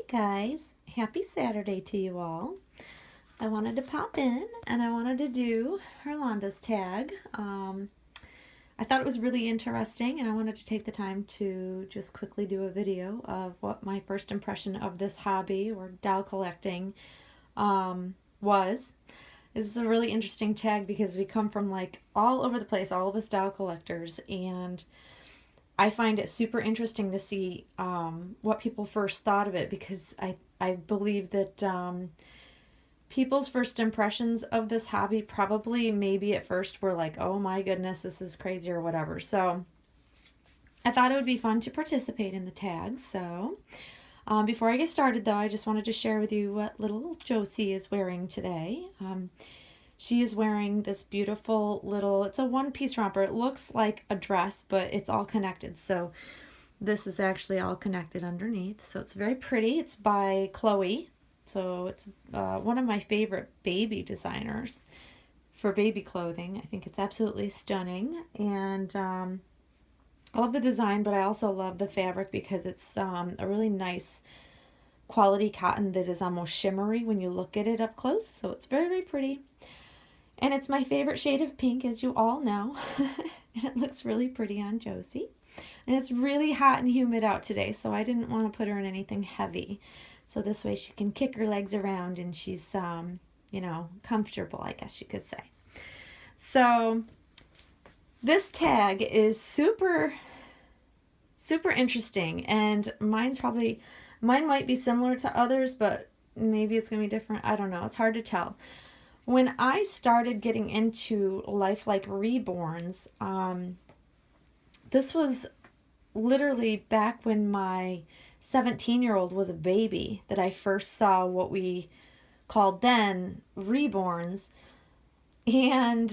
guys, happy Saturday to you all. I wanted to pop in and I wanted to do Herlonda's tag. I thought it was really interesting and I wanted to take the time to just quickly do a video of what my first impression of this hobby or doll collecting was. This is a really interesting tag because we come from like all over the place, all of us doll collectors, and I find it super interesting to see what people first thought of it, because I believe that people's first impressions of this hobby probably maybe at first were like, oh my goodness, this is crazy or whatever. So I thought it would be fun to participate in the tags. So before I get started though, I just wanted to share with you what little Josie is wearing today. She is wearing this beautiful little, it's a one-piece romper. It looks like a dress, but it's all connected. So this is actually all connected underneath. So it's very pretty. It's by Chloe. So it's one of my favorite baby designers for baby clothing. I think it's absolutely stunning. And I love the design, but I also love the fabric because it's a really nice quality cotton that is almost shimmery when you look at it up close. So it's very, very pretty. And it's my favorite shade of pink, as you all know. And it looks really pretty on Josie. And it's really hot and humid out today, so I didn't want to put her in anything heavy. So this way she can kick her legs around and she's, you know, comfortable, I guess you could say. So this tag is super, super interesting. And mine might be similar to others, but maybe it's going to be different. I don't know. It's hard to tell. When I started getting into lifelike reborns, this was literally back when my 17-year-old was a baby that I first saw what we called then reborns. And,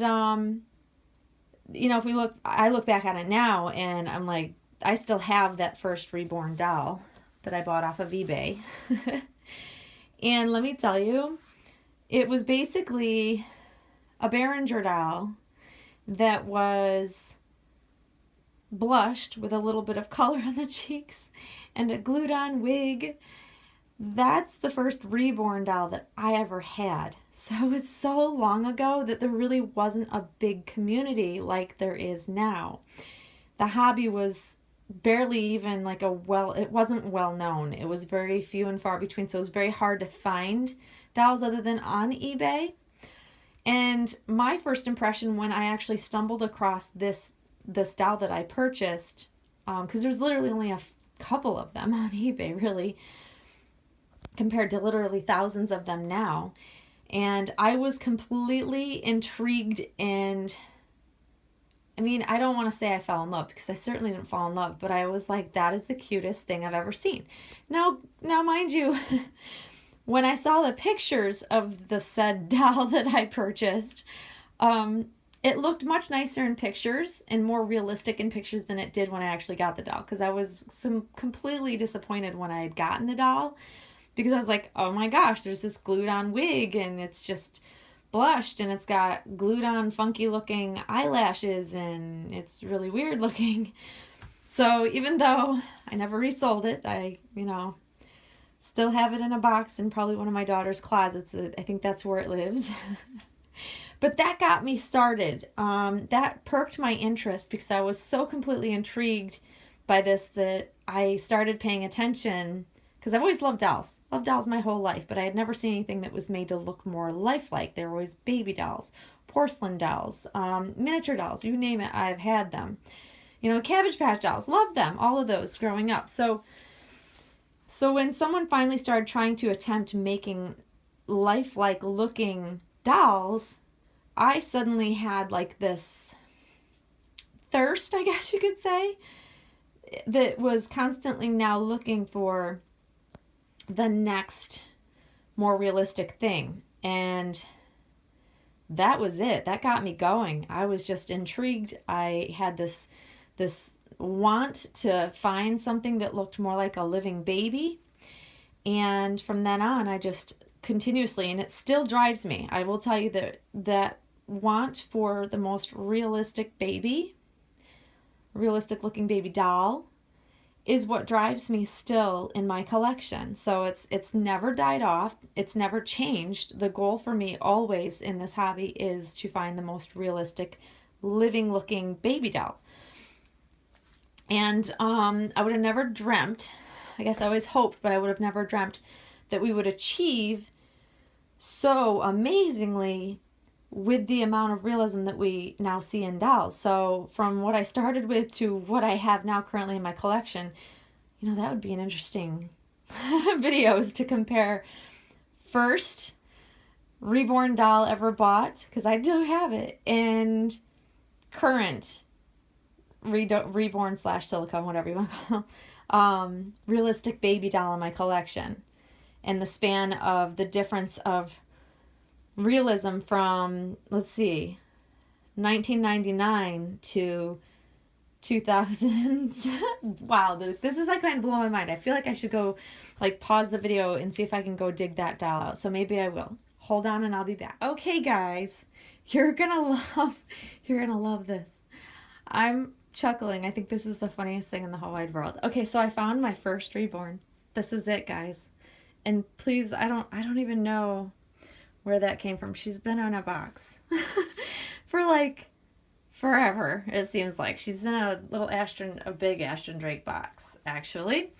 you know, I look back on it now and I'm like, I still have that first reborn doll that I bought off of eBay. And let me tell you, it was basically a Behringer doll that was blushed with a little bit of color on the cheeks and a glued on wig. That's the first reborn doll that I ever had. So it's so long ago that there really wasn't a big community like there is now. The hobby was barely even like it wasn't well known. It was very few and far between, so it was very hard to find dolls other than on eBay. And my first impression when I actually stumbled across this doll that I purchased, because there's literally only a couple of them on eBay, really, compared to literally thousands of them now. And I was completely intrigued, and I mean, I don't want to say I fell in love because I certainly didn't fall in love, but I was like, that is the cutest thing I've ever seen. Now mind you, when I saw the pictures of the said doll that I purchased, it looked much nicer in pictures and more realistic in pictures than it did when I actually got the doll, because I was completely disappointed when I had gotten the doll, because I was like, oh my gosh, there's this glued on wig and it's just blushed and it's got glued on funky looking eyelashes and it's really weird looking. So even though I never resold it, I, you know, still have it in a box in probably one of my daughter's closets. I think that's where it lives. But that got me started. That perked my interest because I was so completely intrigued by this that I started paying attention, because I've always loved dolls. Loved dolls my whole life, but I had never seen anything that was made to look more lifelike. There were always baby dolls, porcelain dolls, miniature dolls, you name it, I've had them. You know, Cabbage Patch dolls, loved them, all of those growing up. So when someone finally started trying to attempt making lifelike looking dolls, I suddenly had like this thirst, I guess you could say, that was constantly now looking for the next more realistic thing. And that was it. That got me going. I was just intrigued. I had this want to find something that looked more like a living baby. And from then on, I just continuously, and it still drives me, I will tell you that want for the most realistic looking baby doll is what drives me still in my collection. So it's never died off. It's never changed. The goal for me always in this hobby is to find the most realistic, living looking baby doll. And I would have never dreamt, I guess I always hoped, but I would have never dreamt that we would achieve so amazingly with the amount of realism that we now see in dolls. So from what I started with to what I have now currently in my collection, you know, that would be an interesting videos to compare first reborn doll ever bought, because I do have it, and current reborn / silicone, whatever you want to call realistic baby doll in my collection, and the span of the difference of realism from, let's see, 1999 to 2000. Wow, this is like kind of blowing my mind. I feel like I should go like pause the video and see if I can go dig that doll out. So maybe I will. Hold on and I'll be back. Okay, guys, you're gonna love this. I'm chuckling. I think this is the funniest thing in the whole wide world. Okay, so I found my first reborn. This is it, guys. And please, I don't even know where that came from. She's been in a box for like forever, it seems like. She's in a big Ashton Drake box, actually.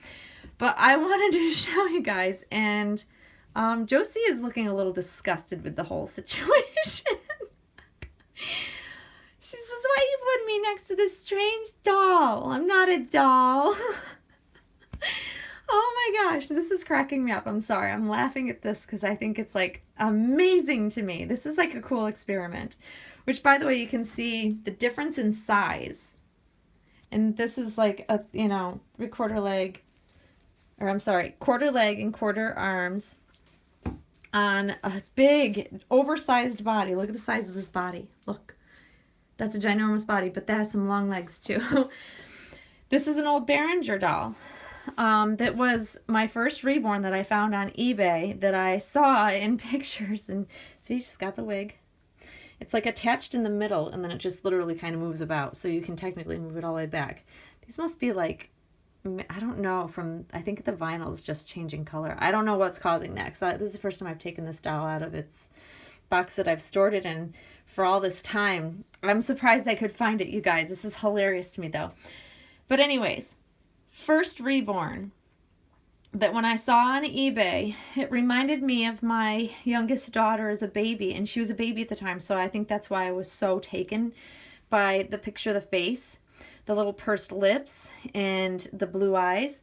But I wanted to show you guys, and Josie is looking a little disgusted with the whole situation. She says, "Why are you putting me next to this strange doll? I'm not a doll." Oh my gosh, this is cracking me up. I'm sorry. I'm laughing at this because I think it's like amazing to me. This is like a cool experiment, which, by the way, you can see the difference in size. And this is like a, you know, quarter leg and quarter arms on a big oversized body. Look at the size of this body. Look, that's a ginormous body, but that has some long legs too. This is an old Behringer doll. That was my first reborn that I found on eBay that I saw in pictures. And see, she's got the wig. It's like attached in the middle, and then it just literally kind of moves about, so you can technically move it all the way back. These must be like, I don't know, I think the vinyl is just changing color. I don't know what's causing that, because this is the first time I've taken this doll out of its box that I've stored it in for all this time. I'm surprised I could find it, you guys. This is hilarious to me, though. But anyways, first reborn that when I saw on eBay, it reminded me of my youngest daughter as a baby, and she was a baby at the time, so I think that's why I was so taken by the picture of the face, the little pursed lips, and the blue eyes.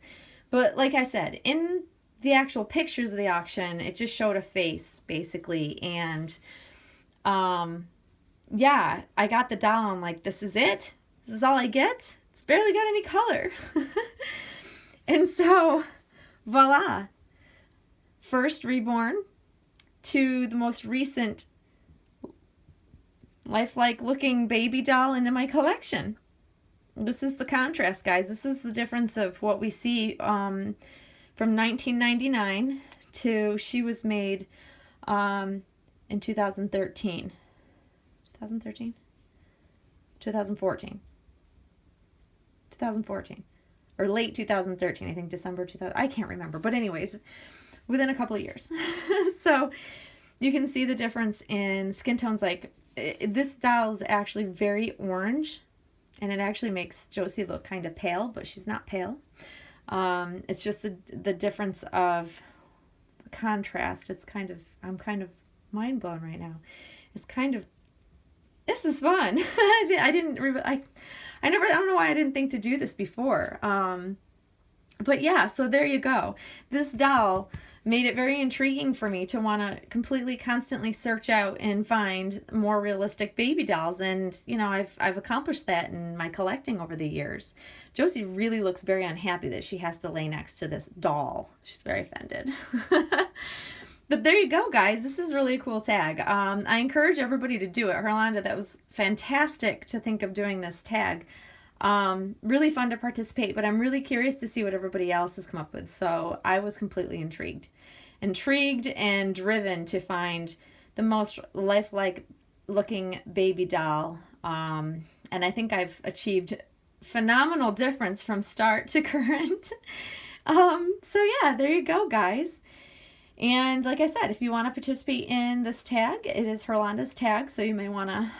But like I said, in the actual pictures of the auction, it just showed a face, basically, and yeah, I got the doll, I'm like, this is it? This is all I get? It's barely got any color. And so, voila, first reborn to the most recent lifelike looking baby doll into my collection. This is the contrast, guys. This is the difference of what we see from 1999 to she was made in 2013. 2013? 2014. 2014. Or late 2013, I think December 2000. I can't remember. But anyways, within a couple of years. So you can see the difference in skin tones. Like, this doll is actually very orange. And it actually makes Josie look kind of pale, but she's not pale. It's just the difference of contrast. It's kind of, I'm kind of mind blown right now. It's kind of, this is fun. I don't know why I didn't think to do this before. But yeah, so there you go. This doll made it very intriguing for me to want to completely constantly search out and find more realistic baby dolls. And, you know, I've accomplished that in my collecting over the years. Josie really looks very unhappy that she has to lay next to this doll. She's very offended. But there you go, guys. This is really a cool tag. I encourage everybody to do it. Herlonda, that was fantastic to think of doing this tag. Really fun to participate, but I'm really curious to see what everybody else has come up with. So I was completely intrigued and driven to find the most lifelike looking baby doll. And I think I've achieved phenomenal difference from start to current. So yeah, there you go, guys. And like I said, if you want to participate in this tag, it is Herlonda's tag, so you may want to,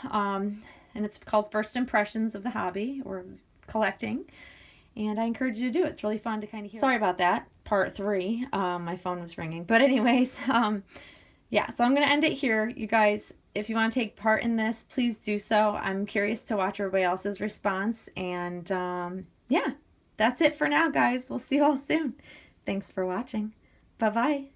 and it's called First Impressions of the Hobby or Collecting. And I encourage you to do it. It's really fun to kind of hear. Sorry about that, part 3. My phone was ringing. But anyways, yeah, so I'm going to end it here. You guys, if you want to take part in this, please do so. I'm curious to watch everybody else's response. And yeah, that's it for now, guys. We'll see you all soon. Thanks for watching. Bye-bye.